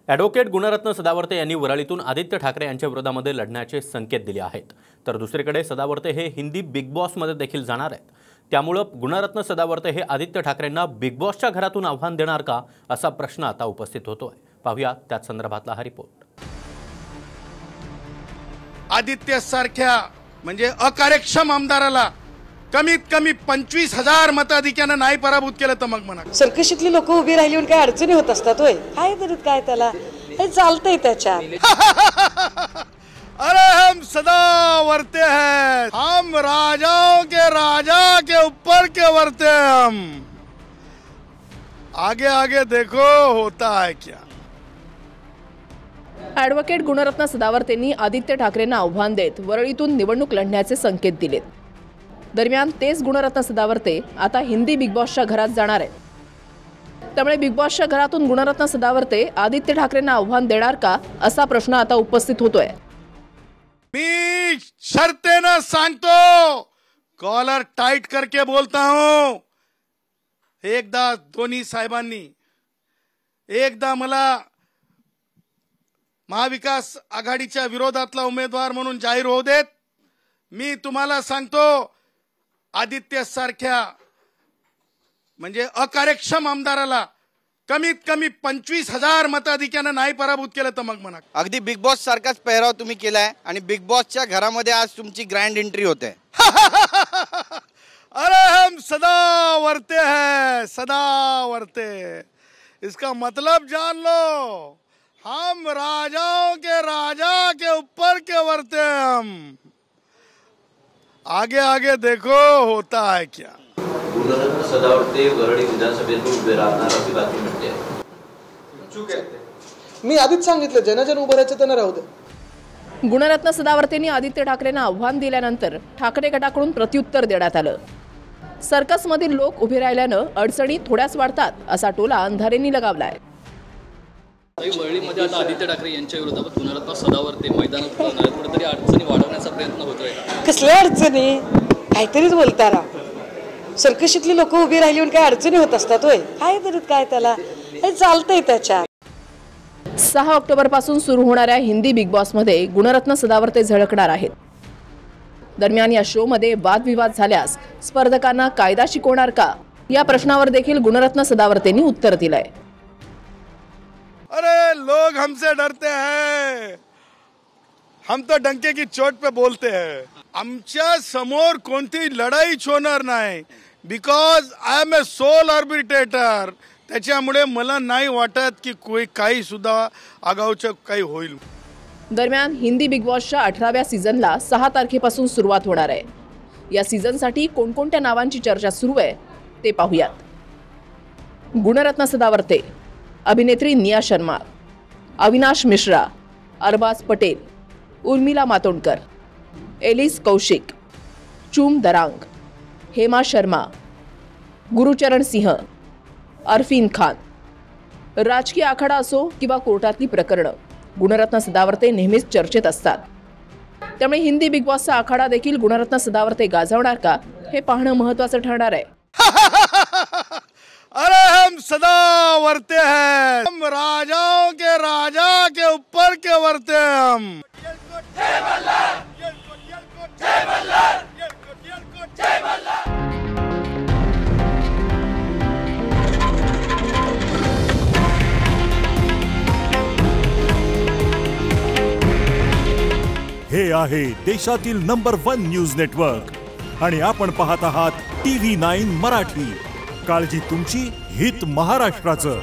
Advocate Gunratna Sadavarte यांनी वरळीतून आदित्य ठाकरे यांच्या विरोधामध्ये लढण्याचे संकेत दिले आहेत। तर दुसरीकडे सदावर्ते हे हिंदी बिग बॉसमध्ये देखील जाणार आहेत। त्यामुळे गुणरत्न सदावर्ते हे आदित्य ठाकरेंना बिग बॉसच्या घरातून आव्हान देणार का असा प्रश्न आता उपस्थित होतोय। पाहूया त्याच संदर्भातला हा रिपोर्ट। आदित्य सारख्या म्हणजे अकार्यक्षम आमदाराला कमीत कमी 25,000 मताधिक्याने नाही पराभूत केलं तर मग म्हणा सर्कशीतली लोक उभी राहिली आणि काय अडचणी होत असतात होय काय तरी काय त्याला हे चालतंय त्याच्यात। अरे हम सदा वर्ते हैं, हम राजाओं के राजा के ऊपर के वर्ते हैं हम। आगे आगे देखो होता है क्या। ॲडव्होकेट गुणरत्न सदावर्तेंनी आदित्य ठाकरेंना आव्हान देत वरळीतून निवडणूक लढण्याचे संकेत दिलेत। दरम्यान तेच गुणरत्न सदावर्ते आता हिंदी बिग बॉसच्या घरात जाणार आहेत। त्यामुळे बिग बॉसच्या घरातून गुणरत्न सदावर्ते आदित्य ठाकरेंना आव्हान देणार का असा प्रश्न आता उपस्थित होतोय। मी शर्तेनं सांगतो, कॉलर टाइट करके बोलता हूं। एकदा दोन्ही साहेबांनी एकदा मला महाविकास आघाडीच्या विरोधातला उमेदवार म्हणून जाहीर होऊ देत। मी तुम्हाला सांगतो, आदित्य सारख्या म्हणजे अकार्यक्षम आमदाराला कमीत कमी 25,000 मताधिक्याने नाही पराभूत केलं तर मग म्हणा। अगदी बिग बॉस सारखाच पेहराव तुम्ही केलाय आणि बिग बॉसच्या घरामध्ये आज तुमची ग्रँड एंट्री होते। अरे हम सदा वर्ते हैं, सदा वर्ते। इसका मतलब जान लो, हम राजाओं के राजा के ऊपर के वर्ते हैं हम। आगे आगे देखो होता है क्या। गुणरत्न सदावर्ते वरळी विधानसभेतून उभे राहणार अशी बातमी मिळते। चूक आहे। मी आधीच सांगितलं, जनजन उभं राहायचं त्यांना राहू दे। गुणरत्न सदावर्तेंनी आदित्य ठाकरेंना आव्हान दिल्यानंतर ठाकरे गटाकडून प्रत्युत्तर देण्यात आलं। सर्कसमधील लोक उभे राहिल्यानं अडचणी थोड्याच वाढतात असा टोला अंधारेंनी लगावलाय। वरळीमध्ये आता आदित्य ठाकरे यांच्या विरोधात गुणरत्न सदावर्ते मैदानात उतरणार आहेत। कुठेतरी अडचणी वाढवण्याचा प्रयत्न होतोय का? कसल्या अडचणी? काहीतरीच बोलता राव। सर्कशीतली लोक उभी राहिली आणि काय अडचणी होत असतात होय काय तरी काय त्याला हे चालतंय त्याच्यात। 6 ऑक्टोबर पासून सुरू होणाऱ्या हिंदी बिग बॉस मध्ये गुणरत्न सदावर्ते झळकणार आहेत। दरम्यान या शो मध्ये वादविवाद झाल्यास स्पर्धकांना कायदा शिकवणार का या प्रश्नावर देखील गुणरत्न सदावर्तेंनी उत्तर दिलंय। अरे लोग हमसे डरते हैं, हम तो डंके की चोट पे बोलते हैं। आमच्या समोर कोणती लढाईच होणार नाही, because I am a sole arbitrator. त्याच्यामुळे मला नाही वाटत की काही सुद्धा आगाऊचं काही होईल। दरम्यान हिंदी बिग बॉसच्या 18व्या सीझनला 6 तारखेपासून सुरुवात होणार आहे। या सीझनसाठी कोणकोणत्या नावांची चर्चा सुरू आहे ते पाहूयात। गुणरत्न सदावर्ते, अभिनेत्री निया शर्मा, अविनाश मिश्रा, अरबाज पटेल, उर्मिला मातोंडकर, एलिस कौशिक, चूम दरांग, हेमा शर्मा, गुरुचरण सिंह, अरफीन खान। राजकीय आखाडा असो किंवा कोर्टातली प्रकरणं, गुणरत्न सदावर्ते नेहमीच चर्चेत असतात। त्यामुळे हिंदी बिग बॉसचा आखाडा देखील गुणरत्न सदावर्ते गाजवणार का हे पाहणं महत्त्वाचं ठरणार आहे। अरे हम सदा वर्ते हैं, हम राजाओं के राजा के ऊपर के वर्ते हैं हम। हे आहे देशातील नंबर 1 न्यूज नेटवर्क आणि आपण पाहत आहात TV9 मराठी। काळजी तुमची, हित महाराष्ट्राचं।